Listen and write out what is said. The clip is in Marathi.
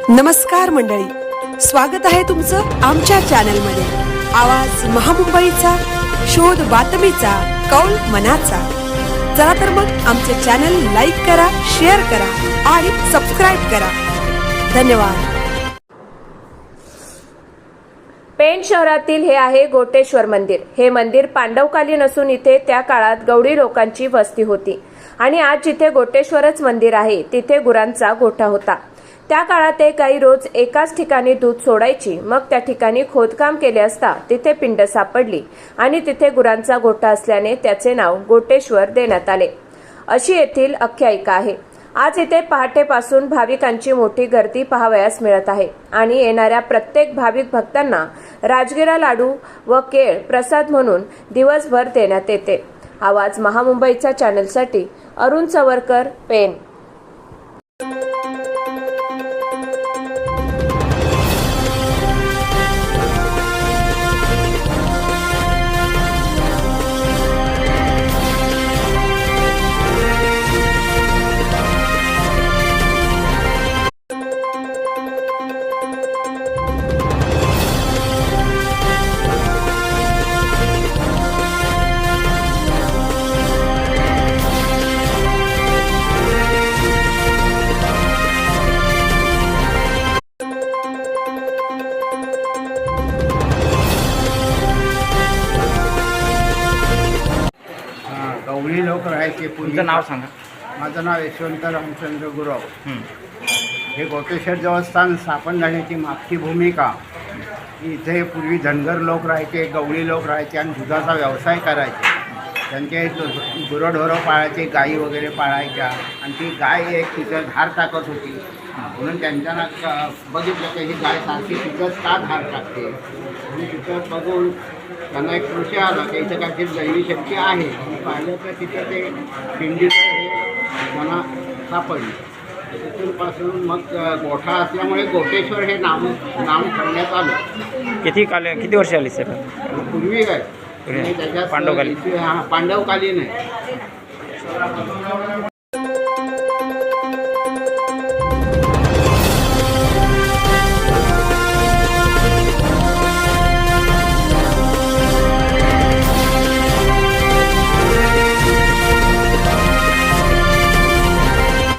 नमस्कार मंडळी, स्वागत आहे तुमचं आमच्या चॅनलमध्ये। आवाज महामुंबईचा, शोध बातमीचा, कौल मनाचा। चला तर मग आमचे चॅनल लाईक करा, शेअर करा आणि सबस्क्राइब करा। धन्यवाद। पेण शहरातील हे आहे गोटेश्वर मंदिर। हे मंदिर पांडवकालीन असून इथे त्या काळात गवळी लोकांची वस्ती होती आणि आज जिथे गोटेश्वरच मंदिर आहे तिथे गुरांचा गोठा होता। त्या काळात एक गाई रोज एकाच ठिकाणी दूध सोडायची। मग त्या ठिकाणी खोदकाम केले असता तिथे पिंड सापडली आणि तिथे गुरांचा गोठा असल्याने त्याचे नाव गोटेश्वर देण्यात आले, अशी येथील आख्यायिका आहे। आज इथे पहाटेपासून भाविकांची मोठी गर्दी पाहावयास मिळत आहे आणि येणाऱ्या प्रत्येक भाविक भक्तांना राजगिरा लाडू व केळ प्रसाद म्हणून दिवसभर देण्यात येते। आवाज महामुंबईच्या चॅनलसाठी अरुण चवरकर, पेण। गवळी लोक राहायचे। तुमचं नाव सांगा। माझं नाव यशवंत रामचंद्र गुरव। हे गोटेश्वर देवस्थान स्थापन झाण्याची मागची भूमिका, इथे पूर्वी धनगर लोक राहायचे, गवळी लोक राहायचे आणि दुधाचा व्यवसाय करायचे। त्यांचे गुरंढोरं पाळायचे, गाई वगैरे पाळायच्या आणि ती गाय एक तिचं धार टाकत होती, म्हणून त्यांच्याना बघितलं की ही गाय सारखी तिथंच का धार टाकते, आणि तिथं बघून त्यांना एक कृषी आला की इथं काहीतरी दैवी शक्ती आहे। पाहिलं तर तिथं ते पिंडीचं हे त्यांना सापडलं। तिथूनपासून मग गोठा असल्यामुळे गोटेश्वर हे नाम करण्यात आलं। किती वर्ष आली सर? पूर्वी काय त्याच्यात पांडवकालीन पांडवकालीन आहे।